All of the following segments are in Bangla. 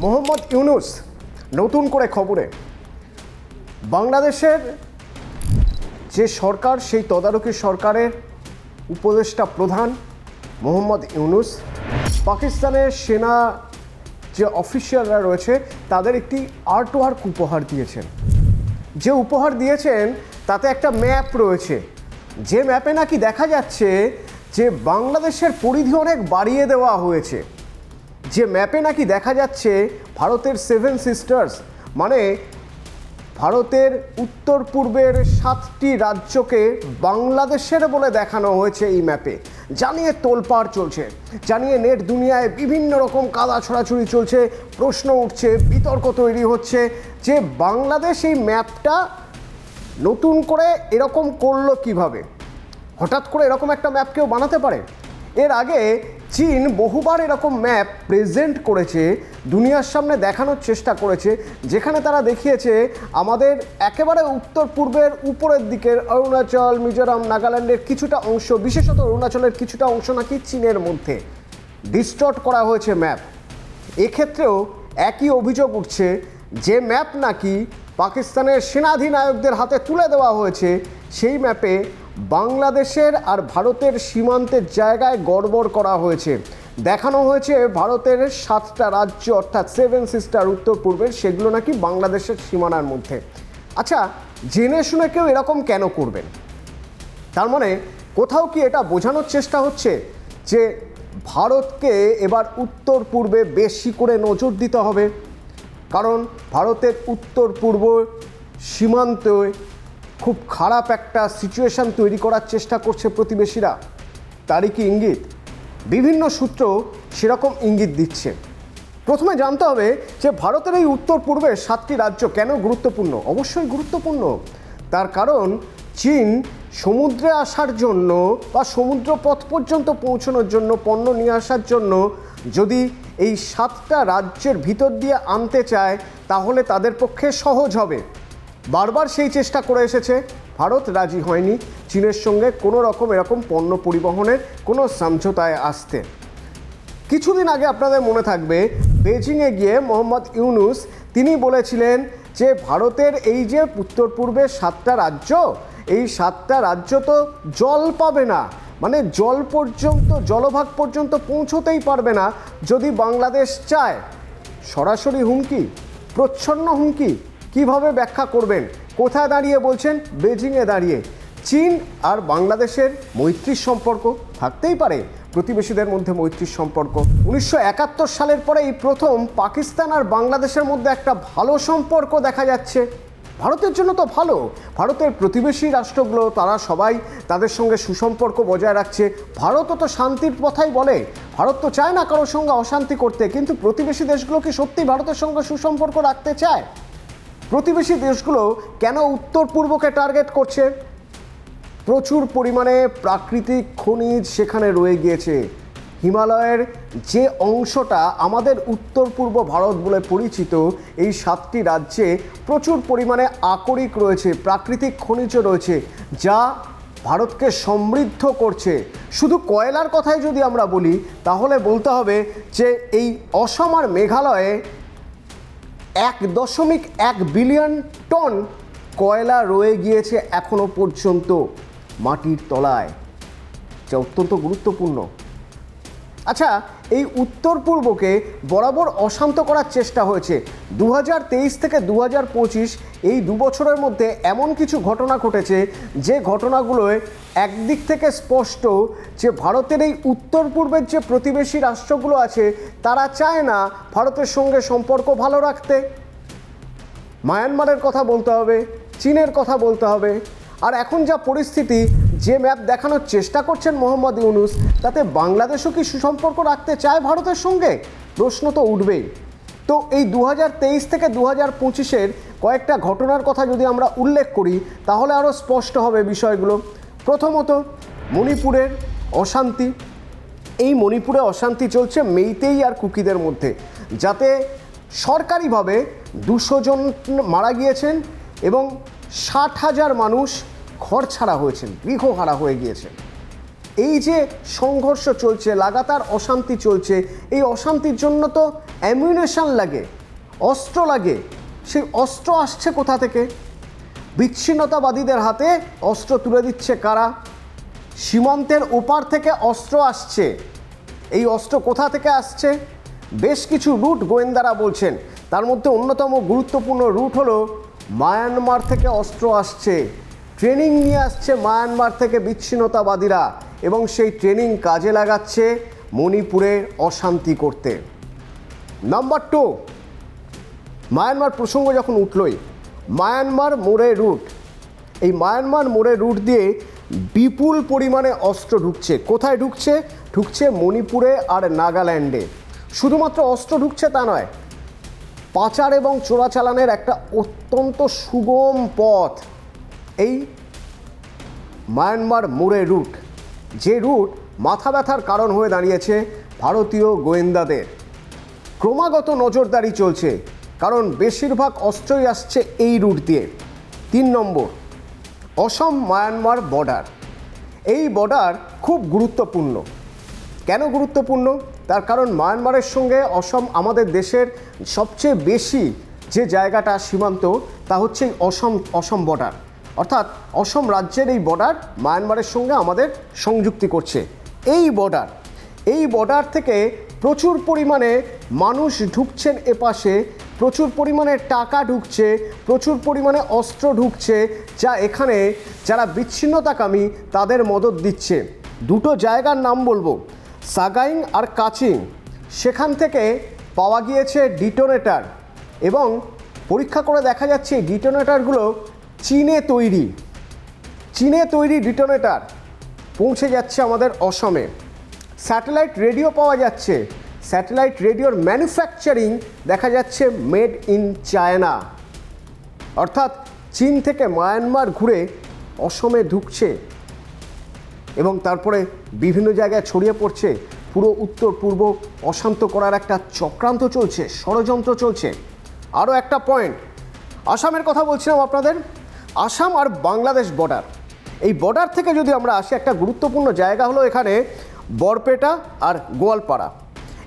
মোহাম্মদ ইউনূস নতুন করে খবরে। বাংলাদেশের যে সরকার, সেই তদারকি সরকারের উপদেষ্টা প্রধান মোহাম্মদ ইউনূস পাকিস্তানের সেনা যে অফিসিয়ালরা রয়েছে তাদের একটি আর্টওয়ার্ক উপহার দিয়েছেন। যে উপহার দিয়েছেন তাতে একটা ম্যাপ রয়েছে, যে ম্যাপে নাকি দেখা যাচ্ছে যে বাংলাদেশের পরিধি অনেক বাড়িয়ে দেওয়া হয়েছে। যে ম্যাপে নাকি দেখা যাচ্ছে ভারতের 7 সিস্টার্স, মানে ভারতের উত্তর পূর্বের 7টি রাজ্যকে বাংলাদেশের বলে দেখানো হয়েছে এই ম্যাপে। জানিয়ে তোলপাড় চলছে, জানিয়ে নেট দুনিয়ায় বিভিন্ন রকম কাদা ছড়াছড়ি চলছে, প্রশ্ন উঠছে, বিতর্ক তৈরি হচ্ছে যে বাংলাদেশ এই ম্যাপটা নতুন করে এরকম করলো কিভাবে। হঠাৎ করে এরকম একটা ম্যাপ কেউ বানাতে পারে? এর আগে চীন বহুবার এরকম ম্যাপ প্রেজেন্ট করেছে, দুনিয়ার সামনে দেখানোর চেষ্টা করেছে, যেখানে তারা দেখিয়েছে আমাদের একেবারে উত্তর পূর্বের উপরের দিকের অরুণাচল, মিজোরাম, নাগাল্যান্ডের কিছুটা অংশ, বিশেষত অরুণাচলের কিছুটা অংশ নাকি চীনের মধ্যে ডিস্টর্ট করা হয়েছে ম্যাপ। এক্ষেত্রেও একই অভিযোগ উঠছে যে ম্যাপ নাকি পাকিস্তানের সেনাধিনায়কদের হাতে তুলে দেওয়া হয়েছে, সেই ম্যাপে বাংলাদেশের আর ভারতের সীমান্তের জায়গায় গড়বড় করা হয়েছে। দেখানো হয়েছে ভারতের 7টা রাজ্য অর্থাৎ 7 সিস্টার উত্তর পূর্বের, সেগুলো নাকি বাংলাদেশের সীমানার মধ্যে। আচ্ছা, জেনে শুনে কেউ এরকম কেন করবেন? তার মানে কোথাও কি এটা বোঝানোর চেষ্টা হচ্ছে যে ভারতকে এবার উত্তর পূর্বে বেশি করে নজর দিতে হবে, কারণ ভারতের উত্তর পূর্ব সীমান্তে খুব খারাপ একটা সিচুয়েশান তৈরি করার চেষ্টা করছে প্রতিবেশীরা? তারই কি ইঙ্গিত? বিভিন্ন সূত্র সেরকম ইঙ্গিত দিচ্ছে। প্রথমে জানতে হবে যে ভারতের এই উত্তর পূর্বের 7টি রাজ্য কেন গুরুত্বপূর্ণ। অবশ্যই গুরুত্বপূর্ণ, তার কারণ চীন সমুদ্রে আসার জন্য বা সমুদ্র পথ পর্যন্ত পৌঁছানোর জন্য, পণ্য নিয়ে আসার জন্য যদি এই 7টা রাজ্যের ভিতর দিয়ে আনতে চায় তাহলে তাদের পক্ষে সহজ হবে। বারবার সেই চেষ্টা করে এসেছে, ভারত রাজি হয়নি চীনের সঙ্গে কোনো রকম এরকম পণ্য পরিবহনের কোনো সমঝোতায় আসতে। কিছুদিন আগে আপনাদের মনে থাকবে বেজিংয়ে গিয়ে মোহাম্মদ ইউনূস তিনি বলেছিলেন যে ভারতের এই যে উত্তর পূর্বের 7টা রাজ্য, এই 7টা রাজ্য তো জল পাবে না, মানে জল পর্যন্ত, জলভাগ পর্যন্ত পৌঁছতেই পারবে না যদি বাংলাদেশ চায়। সরাসরি হুমকি, প্রচ্ছন্ন হুমকি। কিভাবে ব্যাখ্যা করবেন? কোথায় দাঁড়িয়ে বলছেন? বেজিংয়ে দাঁড়িয়ে। চীন আর বাংলাদেশের মৈত্রীর সম্পর্ক থাকতেই পারে, প্রতিবেশীদের মধ্যে মৈত্রীর সম্পর্ক। 1971 সালের পরে এই প্রথম পাকিস্তান আর বাংলাদেশের মধ্যে একটা ভালো সম্পর্ক দেখা যাচ্ছে। ভারতের জন্য তো ভালো, ভারতের প্রতিবেশী রাষ্ট্রগুলো তারা সবাই তাদের সঙ্গে সুসম্পর্ক বজায় রাখছে। ভারতও তো শান্তির কথাই বলে, ভারত তো চায় না কারোর সঙ্গে অশান্তি করতে, কিন্তু প্রতিবেশী দেশগুলো কি সত্যি ভারতের সঙ্গে সুসম্পর্ক রাখতে চায়? প্রতিবেশী দেশগুলো কেন উত্তর পূর্বকে টার্গেট করছে? প্রচুর পরিমাণে প্রাকৃতিক খনিজ সেখানে রয়ে গিয়েছে। হিমালয়ের যে অংশটা আমাদের উত্তর পূর্ব ভারত বলে পরিচিত, এই 7টি রাজ্যে প্রচুর পরিমাণে আকরিক রয়েছে, প্রাকৃতিক খনিজ রয়েছে, যা ভারতকে সমৃদ্ধ করছে। শুধু কয়লার কথাই যদি আমরা বলি তাহলে বলতে হবে যে এই অসম আর মেঘালয়ে 1.1 বিলিয়ন টন কয়লা রয়ে গিয়েছে এখনো পর্যন্ত মাটির তলায়, যা অত্যন্ত গুরুত্বপূর্ণ। আচ্ছা, এই উত্তর পূর্বকে বরাবর অশান্ত করার চেষ্টা হয়েছে। 2023 থেকে 2025 এই 2 বছরের মধ্যে এমন কিছু ঘটনা ঘটেছে যে ঘটনাগুলোয় একদিক থেকে স্পষ্ট যে ভারতের এই উত্তর পূর্বের যে প্রতিবেশী রাষ্ট্রগুলো আছে তারা চায় না ভারতের সঙ্গে সম্পর্ক ভালো রাখতে। মায়ানমারের কথা বলতে হবে, চীনের কথা বলতে হবে। আর এখন যা পরিস্থিতি, যে ম্যাপ দেখানোর চেষ্টা করছেন মোহাম্মদ ইউনূস, তাতে বাংলাদেশও কি সুসম্পর্ক রাখতে চায় ভারতের সঙ্গে? প্রশ্ন তো উঠবেই। তো এই 2023 থেকে 2025-এর কয়েকটা ঘটনার কথা যদি আমরা উল্লেখ করি তাহলে আরও স্পষ্ট হবে বিষয়গুলো। প্রথমত, মণিপুরের অশান্তি। এই মণিপুরে অশান্তি চলছে মেইতেই আর কুকিদের মধ্যে, যাতে সরকারিভাবে 200 জন মারা গিয়েছেন এবং 60,000 মানুষ ঘর ছাড়া হয়েছেন, গৃহহারা হয়ে গিয়েছেন। এই যে সংঘর্ষ চলছে, লাগাতার অশান্তি চলছে, এই অশান্তির জন্য তো অ্যামিউনেশন লাগে, অস্ত্র লাগে। সেই অস্ত্র আসছে কোথা থেকে? বিচ্ছিন্নতাবাদীদের হাতে অস্ত্র তুলে দিচ্ছে কারা? সীমান্তের ওপার থেকে অস্ত্র আসছে। এই অস্ত্র কোথা থেকে আসছে? বেশ কিছু রুট গোয়েন্দারা বলছেন, তার মধ্যে অন্যতম গুরুত্বপূর্ণ রুট হলো মায়ানমার থেকে অস্ত্র আসছে, ট্রেনিং নিয়ে আসছে মায়ানমার থেকে বিচ্ছিন্নতাবাদীরা, এবং সেই ট্রেনিং কাজে লাগাচ্ছে মণিপুরে অশান্তি করতে। নাম্বার 2, মায়ানমার প্রসঙ্গ যখন উঠলই, মায়ানমার মোড়ে রুট, এই মায়ানমার মোড়ে রুট দিয়ে বিপুল পরিমাণে অস্ত্র ঢুকছে। কোথায় ঢুকছে? ঢুকছে মণিপুরে আর নাগাল্যান্ডে। শুধুমাত্র অস্ত্র ঢুকছে তা নয়, পাচার এবং চোরাচালানের একটা অত্যন্ত সুগম পথ এই মায়ানমার মোড়ে রুট, যে রুট মাথা ব্যথার কারণ হয়ে দাঁড়িয়েছে ভারতীয় গোয়েন্দাদের। ক্রমাগত নজরদারি চলছে, কারণ বেশিরভাগ অস্ত্রই আসছে এই রুট দিয়ে। 3 নম্বর, অসম মায়ানমার বর্ডার। এই বর্ডার খুব গুরুত্বপূর্ণ। কেন গুরুত্বপূর্ণ? তার কারণ মায়ানমারের সঙ্গে অসম, আমাদের দেশের সবচেয়ে বেশি যে জায়গাটা সীমান্ত, তা হচ্ছে অসম বর্ডার। অর্থাৎ অসম রাজ্যের এই বর্ডার মায়ানমারের সঙ্গে আমাদের সংযুক্তি করছে। এই বর্ডার থেকে প্রচুর পরিমাণে মানুষ ঢুকছেন এপাশে, প্রচুর পরিমাণে টাকা ঢুকছে, প্রচুর পরিমাণে অস্ত্র ঢুকছে, যা এখানে যারা বিচ্ছিন্নতাকামী তাদের মদত দিচ্ছে। 2টো জায়গার নাম বলবো, সাগাইং আর কাচিং। সেখান থেকে পাওয়া গিয়েছে ডিটোনেটার, এবং পরীক্ষা করে দেখা যাচ্ছে এই ডিটোনেটারগুলো চীনে তৈরি ডিটোনেটার পৌঁছে যাচ্ছে আমাদের অসমে। স্যাটেলাইট রেডিও পাওয়া যাচ্ছে, স্যাটেলাইট রেডিওর ম্যানুফ্যাকচারিং দেখা যাচ্ছে মেড ইন চায়না। অর্থাৎ চীন থেকে মায়ানমার ঘুরে অসমে ঢুকছে এবং তারপরে বিভিন্ন জায়গায় ছড়িয়ে পড়ছে। পুরো উত্তর পূর্ব অশান্ত করার একটা চক্রান্ত চলছে, ষড়যন্ত্র চলছে। আরও একটা পয়েন্ট, আসামের কথা বলছিলাম আপনাদের, আসাম আর বাংলাদেশ বর্ডার। এই বর্ডার থেকে যদি আমরা আসি, একটা গুরুত্বপূর্ণ জায়গা হলো এখানে বরপেটা আর গোয়ালপাড়া।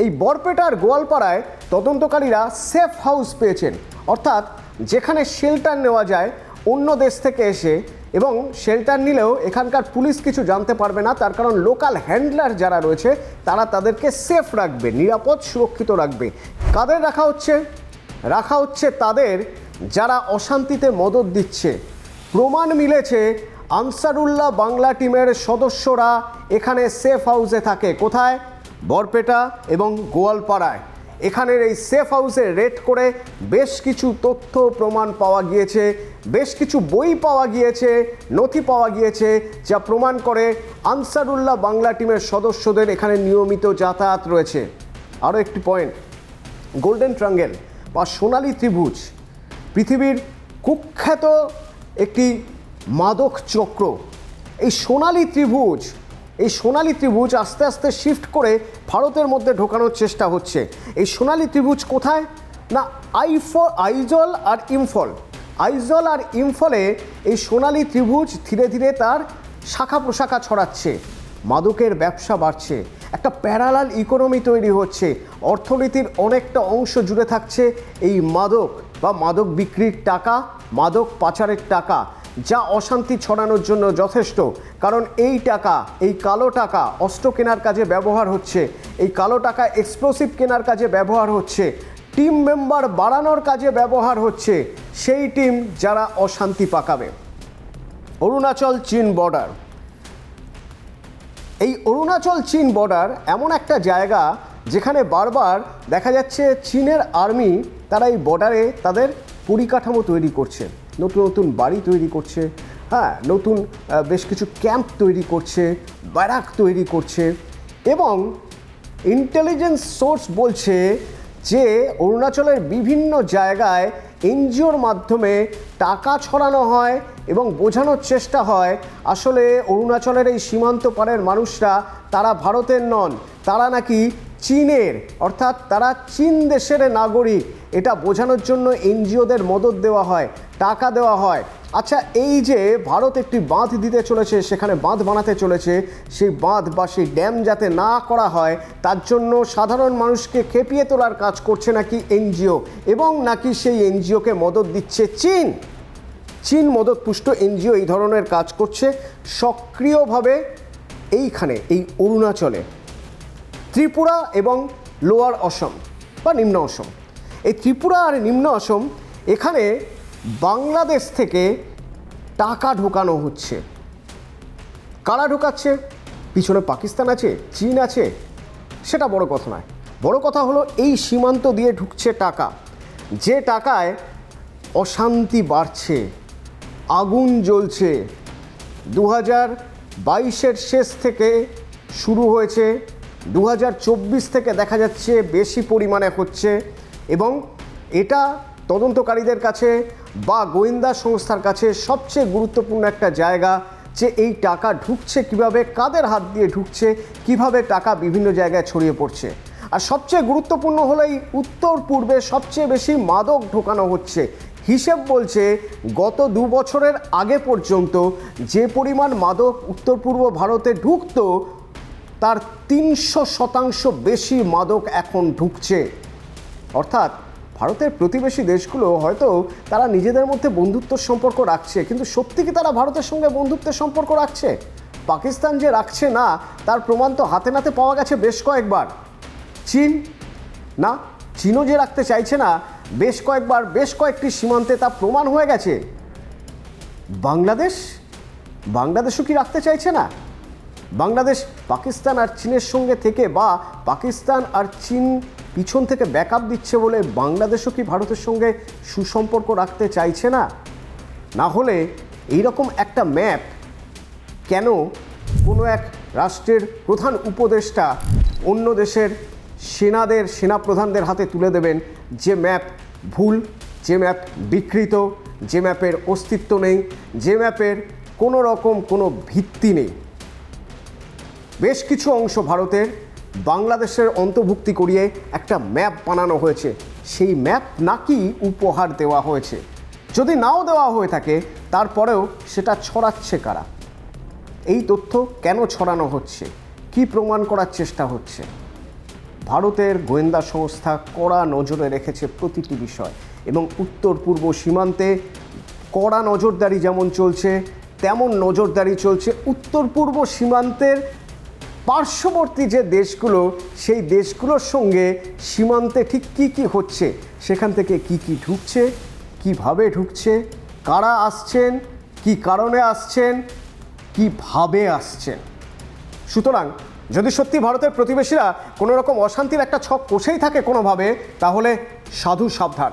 এই বরপেটা আর গোয়ালপাড়ায় তদন্তকারীরা সেফ হাউস পেয়েছেন, অর্থাৎ যেখানে শেল্টার নেওয়া যায় অন্য দেশ থেকে এসে, এবং শেল্টার নিলেও এখানকার পুলিশ কিছু জানতে পারবে না, তার কারণ লোকাল হ্যান্ডলার যারা রয়েছে তারা তাদেরকে সেফ রাখবে, নিরাপদ সুরক্ষিত রাখবে। কাদের রাখা হচ্ছে তাদের যারা অশান্তিতে মদত দিচ্ছে। প্রমাণ মিলেছে আনসারুল্লাহ বাংলা টিমের সদস্যরা এখানে সেফ হাউসে থাকে। কোথায়? বরপেটা এবং গোয়ালপাড়ায়। এখানের এই সেফ হাউসে রেড করে বেশ কিছু তথ্য প্রমাণ পাওয়া গিয়েছে, বেশ কিছু বই পাওয়া গিয়েছে, নথি পাওয়া গিয়েছে, যা প্রমাণ করে আনসারুল্লাহ বাংলা টিমের সদস্যদের এখানে নিয়মিত যাতায়াত রয়েছে। আরও একটি পয়েন্ট, গোল্ডেন ট্রাঙ্গেল বা সোনালী ত্রিভুজ পৃথিবীর কুখ্যাত একটি মাদক চক্র। এই সোনালী ত্রিভুজ আস্তে আস্তে শিফট করে ভারতের মধ্যে ঢোকানোর চেষ্টা হচ্ছে। এই সোনালী ত্রিভুজ কোথায়? না, আইজল আর ইম্ফলে এই সোনালী ত্রিভুজ ধীরে ধীরে তার শাখা প্রশাখা ছড়াচ্ছে, মাদকের ব্যবসা বাড়ছে, একটা প্যারালাল ইকোনমি তৈরি হচ্ছে, অর্থনীতির অনেকটা অংশ জুড়ে থাকছে এই মাদক বা মাদক বিক্রির টাকা, মাদক পাচারের টাকা, যা অশান্তি ছড়ানোর জন্য যথেষ্ট। কারণ এই টাকা, এই কালো টাকা অস্ত্র কেনার কাজে ব্যবহার হচ্ছে, এই কালো টাকা এক্সপ্লোসিভ কেনার কাজে ব্যবহার হচ্ছে, টিম মেম্বার বাড়ানোর কাজে ব্যবহার হচ্ছে, সেই টিম যারা অশান্তি পাকাবে। অরুণাচল চীন বর্ডার, এই অরুণাচল চীন বর্ডার এমন একটা জায়গা যেখানে বারবার দেখা যাচ্ছে চীনের আর্মি তারা এই বর্ডারে তাদের পরিকাঠামো তৈরি করছে, নতুন নতুন বাড়ি তৈরি করছে, নতুন বেশ কিছু ক্যাম্প তৈরি করছে, ব্যারাক তৈরি করছে। এবং ইন্টেলিজেন্স সোর্স বলছে যে অরুণাচলের বিভিন্ন জায়গায় এনজিওর মাধ্যমে টাকা ছড়ানো হয় এবং বোঝানোর চেষ্টা হয় আসলে অরুণাচলের এই সীমান্ত পারের মানুষরা তারা ভারতের নন, তারা নাকি চীনের, অর্থাৎ তারা চীন দেশের নাগরিক। এটা বোঝানোর জন্য এনজিওদের মদত দেওয়া হয়, টাকা দেওয়া হয়। আচ্ছা, এই যে ভারত একটি বাঁধ দিতে চলেছে, সেখানে বাঁধ বানাতে চলেছে, সেই বাঁধ বা সেই ড্যাম যাতে না করা হয় তার জন্য সাধারণ মানুষকে খেপিয়ে তোলার কাজ করছে নাকি এনজিও, এবং নাকি সেই এনজিওকে মদত দিচ্ছে চীন। চীন মদতপুষ্ট এনজিও এই ধরনের কাজ করছে সক্রিয়ভাবে এইখানে, এই অরুণাচলে, ত্রিপুরা এবং লোয়ার অসম বা নিম্ন অসম। এই ত্রিপুরা আর নিম্ন অসম, এখানে বাংলাদেশ থেকে টাকা ঢোকানো হচ্ছে। কারা ঢোকাচ্ছে? পিছনে পাকিস্তান আছে, চীন আছে, সেটা বড় কথা নয়। বড় কথা হলো এই সীমান্ত দিয়ে ঢুকছে টাকা, যে টাকায় অশান্তি বাড়ছে, আগুন জ্বলছে। 2022-এর শেষ থেকে শুরু হয়েছে, 2024 থেকে দেখা যাচ্ছে বেশি পরিমাণে হচ্ছে, এবং এটা তদন্তকারীদের কাছে বা গোয়েন্দা সংস্থার কাছে সবচেয়ে গুরুত্বপূর্ণ একটা জায়গা, যে এই টাকা ঢুকছে কিভাবে, কাদের হাত দিয়ে ঢুকছে, কিভাবে টাকা বিভিন্ন জায়গায় ছড়িয়ে পড়ছে। আর সবচেয়ে গুরুত্বপূর্ণ হলো এই উত্তর পূর্বে সবচেয়ে বেশি মাদক ঢোকানো হচ্ছে। হিসেব বলছে গত 2 বছরের আগে পর্যন্ত যে পরিমাণ মাদক উত্তর পূর্ব ভারতে ঢুকতো, তার 300% বেশি মাদক এখন ঢুকছে। অর্থাৎ ভারতের প্রতিবেশী দেশগুলো হয়তো তারা নিজেদের মধ্যে বন্ধুত্বের সম্পর্ক রাখছে, কিন্তু সত্যি কি তারা ভারতের সঙ্গে বন্ধুত্বের সম্পর্ক রাখছে? পাকিস্তান যে রাখছে না, তার প্রমাণ তো হাতে নাতে পাওয়া গেছে বেশ কয়েকবার। চীন না, চীনও যে রাখতে চাইছে না বেশ কয়েকবার, বেশ কয়েকটি সীমান্তে তা প্রমাণ হয়ে গেছে। বাংলাদেশও কি রাখতে চাইছে না? বাংলাদেশ পাকিস্তান আর চীনের সঙ্গে থেকে, বা পাকিস্তান আর চীন পিছন থেকে ব্যাকআপ দিচ্ছে বলে বাংলাদেশও কি ভারতের সঙ্গে সুসম্পর্ক রাখতে চাইছে না? না হলে এইরকম একটা ম্যাপ কেন কোনো এক রাষ্ট্রের প্রধান উপদেষ্টা অন্য দেশের সেনাপ্রধানদের হাতে তুলে দেবেন, যে ম্যাপ ভুল, যে ম্যাপ বিকৃত, যে ম্যাপের অস্তিত্ব নেই, যে ম্যাপের কোনো রকম কোনো ভিত্তি নেই। বেশ কিছু অংশ ভারতের বাংলাদেশের অন্তর্ভুক্তি করিয়ে একটা ম্যাপ বানানো হয়েছে, সেই ম্যাপ নাকি উপহার দেওয়া হয়েছে। যদি নাও দেওয়া হয়ে থাকে, তারপরেও সেটা ছড়াচ্ছে কারা? এই তথ্য কেন ছড়ানো হচ্ছে? কি প্রমাণ করার চেষ্টা হচ্ছে? ভারতের গোয়েন্দা সংস্থা কড়া নজরে রেখেছে প্রতিটি বিষয়, এবং উত্তর পূর্ব সীমান্তে কড়া নজরদারি যেমন চলছে, তেমন নজরদারি চলছে উত্তর পূর্ব সীমান্তের পার্শ্ববর্তী যে দেশগুলো, সেই দেশগুলোর সঙ্গে সীমান্তে ঠিক কী কী হচ্ছে, সেখান থেকে কি কি ঢুকছে, কিভাবে ঢুকছে, কারা আসছেন, কি কারণে আসছেন, কিভাবে আসছেন। সুতরাং যদি সত্যি ভারতের প্রতিবেশীরা কোনো রকম অশান্তির একটা ছক কষেই থাকে কোনোভাবে, তাহলে সাধু সাবধান।